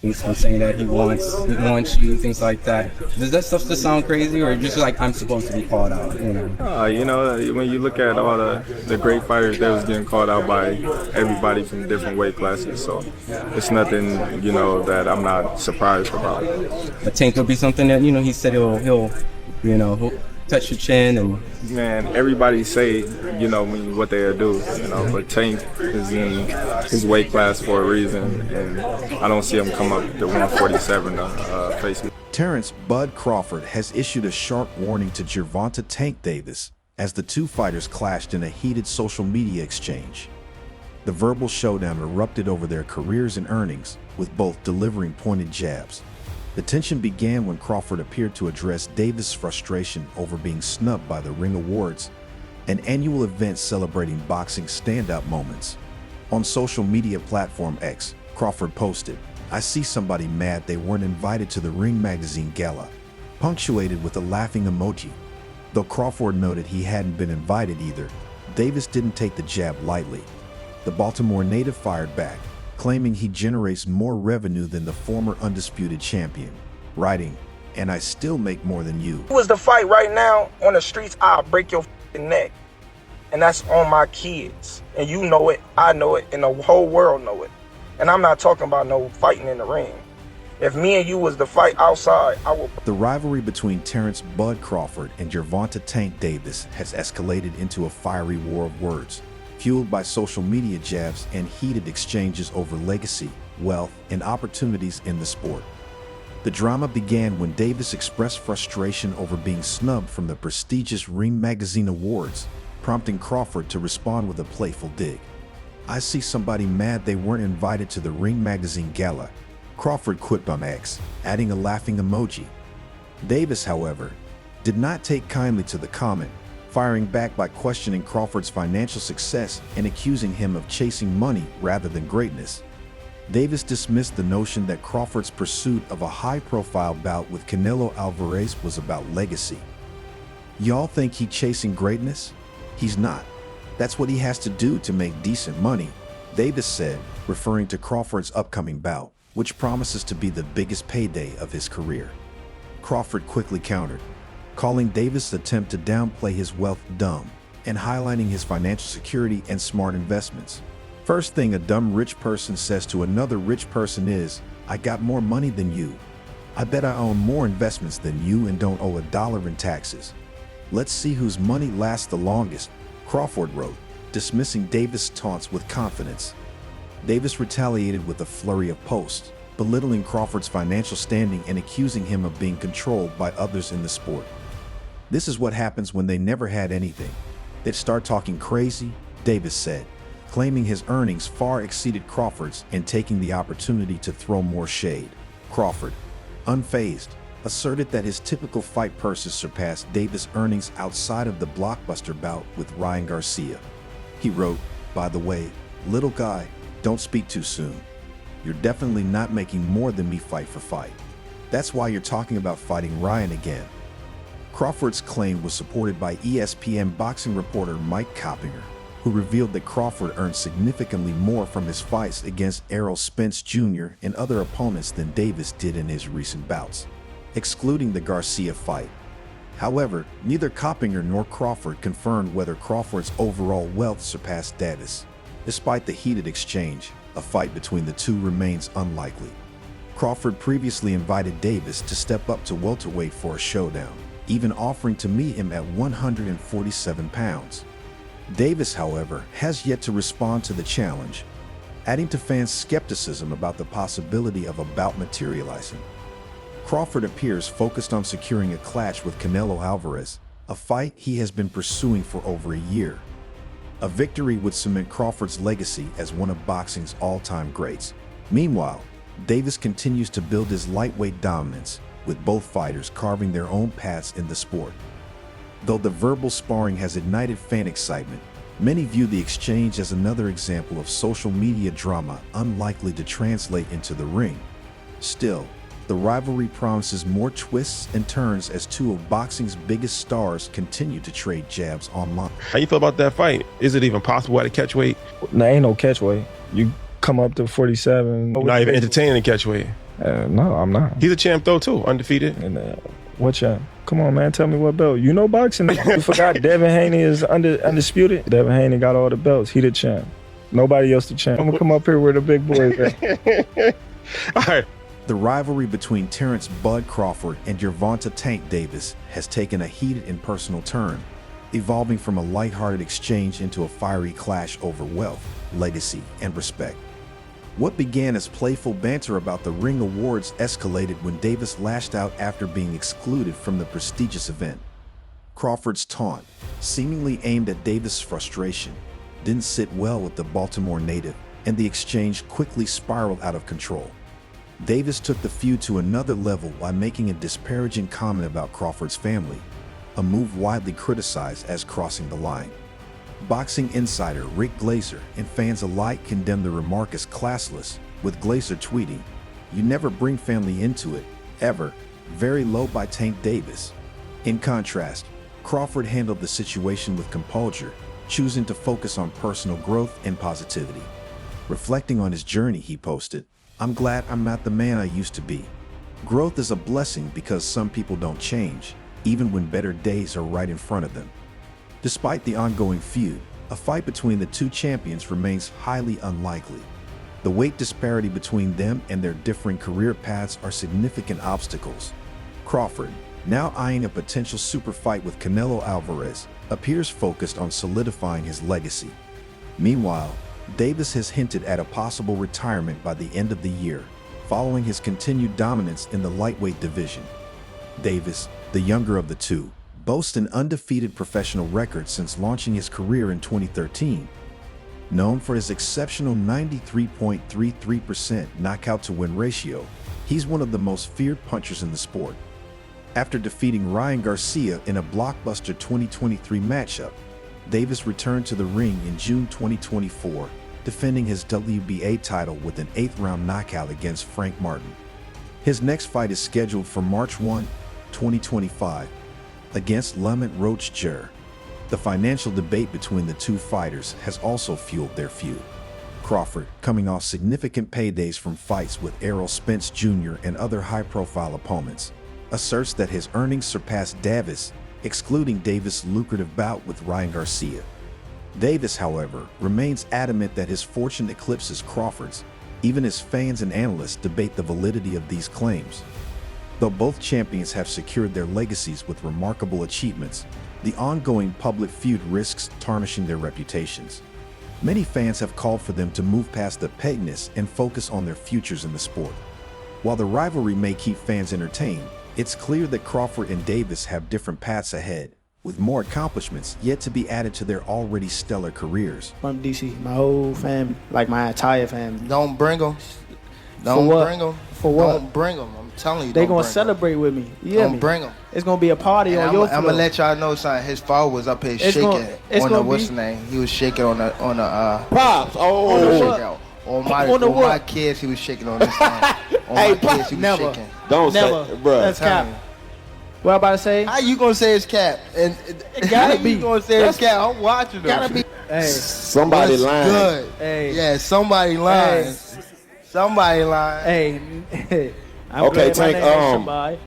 basically saying that he wants you, things like that. Does that stuff just sound crazy, or just like I'm supposed to be called out? When you look at all the great fighters, they was getting called out by everybody from different weight classes. So it's nothing, that I'm not surprised about. A tank would be something that he said he'll touch your chin and. Man, everybody say, what they'll do, but Tank is in his weight class for a reason, and I don't see him come up to 147 to face me. Terence "Bud" Crawford has issued a sharp warning to Gervonta "Tank" Davis as the two fighters clashed in a heated social media exchange. The verbal showdown erupted over their careers and earnings, with both delivering pointed jabs. The tension began when Crawford appeared to address Davis' frustration over being snubbed by the Ring Awards, an annual event celebrating boxing standout moments. On social media platform X, Crawford posted, "I see somebody mad they weren't invited to the Ring magazine gala," punctuated with a laughing emoji. Though Crawford noted he hadn't been invited either, Davis didn't take the jab lightly. The Baltimore native fired back, claiming he generates more revenue than the former undisputed champion, writing, "And I still make more than you." If it was the fight right now on the streets, I'll break your neck. And that's on my kids. And you know it, I know it, and the whole world know it. And I'm not talking about no fighting in the ring. If me and you was to fight outside, I will. The rivalry between Terence "Bud" Crawford and Gervonta "Tank" Davis has escalated into a fiery war of words, fueled by social media jabs and heated exchanges over legacy, wealth, and opportunities in the sport. The drama began when Davis expressed frustration over being snubbed from the prestigious Ring Magazine Awards, prompting Crawford to respond with a playful dig. "I see somebody mad they weren't invited to the Ring Magazine gala," Crawford quipped on X, adding a laughing emoji. Davis, however, did not take kindly to the comment, firing back by questioning Crawford's financial success and accusing him of chasing money rather than greatness. Davis dismissed the notion that Crawford's pursuit of a high-profile bout with Canelo Alvarez was about legacy. "Y'all think he chasing greatness? He's not. That's what he has to do to make decent money," Davis said, referring to Crawford's upcoming bout, which promises to be the biggest payday of his career. Crawford quickly countered, calling Davis' attempt to downplay his wealth dumb and highlighting his financial security and smart investments. "First thing a dumb rich person says to another rich person is, 'I got more money than you. I bet I own more investments than you and don't owe $1 in taxes. Let's see whose money lasts the longest,'" Crawford wrote, dismissing Davis' taunts with confidence. Davis retaliated with a flurry of posts, belittling Crawford's financial standing and accusing him of being controlled by others in the sport. "This is what happens when they never had anything. They'd start talking crazy," Davis said, claiming his earnings far exceeded Crawford's and taking the opportunity to throw more shade. Crawford, unfazed, asserted that his typical fight purses surpassed Davis' earnings outside of the blockbuster bout with Ryan Garcia. He wrote, "By the way, little guy, don't speak too soon. You're definitely not making more than me fight for fight. That's why you're talking about fighting Ryan again." Crawford's claim was supported by ESPN boxing reporter Mike Coppinger, who revealed that Crawford earned significantly more from his fights against Errol Spence Jr. and other opponents than Davis did in his recent bouts, excluding the Garcia fight. However, neither Coppinger nor Crawford confirmed whether Crawford's overall wealth surpassed Davis. Despite the heated exchange, a fight between the two remains unlikely. Crawford previously invited Davis to step up to welterweight for a showdown, even offering to meet him at 147 pounds. Davis, however, has yet to respond to the challenge, adding to fans' skepticism about the possibility of a bout materializing. Crawford appears focused on securing a clash with Canelo Alvarez, a fight he has been pursuing for over a year. A victory would cement Crawford's legacy as one of boxing's all-time greats. Meanwhile, Davis continues to build his lightweight dominance, with both fighters carving their own paths in the sport. Though the verbal sparring has ignited fan excitement, many view the exchange as another example of social media drama unlikely to translate into the ring. Still, the rivalry promises more twists and turns as two of boxing's biggest stars continue to trade jabs online. How you feel about that fight? Is it even possible at a catch weight? Nah, ain't no catch weight. You come up to 47. You're not even entertaining a catch weight. No, I'm not. He's a champ though too, undefeated. And what champ? Come on, man. Tell me what belt. You know boxing. You forgot Devin Haney is undisputed. Devin Haney got all the belts. He the champ. Nobody else the champ. I'm gonna come up here where the big boys at. All right. The rivalry between Terence "Bud" Crawford and Gervonta "Tank" Davis has taken a heated and personal turn, evolving from a lighthearted exchange into a fiery clash over wealth, legacy, and respect. What began as playful banter about the ring awards escalated when Davis lashed out after being excluded from the prestigious event. Crawford's taunt, seemingly aimed at Davis' frustration, didn't sit well with the Baltimore native, and the exchange quickly spiraled out of control. Davis took the feud to another level by making a disparaging comment about Crawford's family, a move widely criticized as crossing the line. Boxing insider Rick Glazer and fans alike condemned the remark as classless, with Glazer tweeting, "You never bring family into it, ever, very low by Tank Davis." In contrast, Crawford handled the situation with composure, choosing to focus on personal growth and positivity. Reflecting on his journey, he posted, "I'm glad I'm not the man I used to be. Growth is a blessing because some people don't change, even when better days are right in front of them." Despite the ongoing feud, a fight between the two champions remains highly unlikely. The weight disparity between them and their differing career paths are significant obstacles. Crawford, now eyeing a potential super fight with Canelo Alvarez, appears focused on solidifying his legacy. Meanwhile, Davis has hinted at a possible retirement by the end of the year, following his continued dominance in the lightweight division. Davis, the younger of the two, boasts an undefeated professional record since launching his career in 2013. Known for his exceptional 93.33% knockout-to-win ratio, he's one of the most feared punchers in the sport. After defeating Ryan Garcia in a blockbuster 2023 matchup, Davis returned to the ring in June 2024, defending his WBA title with an 8th-round knockout against Frank Martin. His next fight is scheduled for March 1, 2025, against Lemont Roach Jr. The financial debate between the two fighters has also fueled their feud. Crawford, coming off significant paydays from fights with Errol Spence Jr. and other high-profile opponents, asserts that his earnings surpass Davis, excluding Davis' lucrative bout with Ryan Garcia. Davis, however, remains adamant that his fortune eclipses Crawford's, even as fans and analysts debate the validity of these claims. Though both champions have secured their legacies with remarkable achievements, the ongoing public feud risks tarnishing their reputations. Many fans have called for them to move past the pettiness and focus on their futures in the sport. While the rivalry may keep fans entertained, it's clear that Crawford and Davis have different paths ahead, with more accomplishments yet to be added to their already stellar careers. From DC, my whole family, like my entire family. Don't bring them. Don't bring them. For what? Don't bring them. I'm telling you, They don't gonna bring 'em. celebrate with me. Yeah, Don't bring them. It's gonna be a party on your floor. I'm gonna let y'all know something. His father was up here It's shaking gonna- it's on the gonna what's be- the name? He was shaking on the Pops. On the what? shakeout. On my On the on my what? kids, he was shaking on this thing. On Hey, my kids, he was never. shaking. Don't Never. say, bruh. That's cap. Tell me. What I about to say? How you gonna say it's cap? And gotta how be. you gonna say it's cap? I'm watching them. Gotta be. Hey, Somebody What's lying. good? hey, Yeah, somebody lying. Somebody lying. hey. I'm Okay, glad my Tank, name ain't somebody.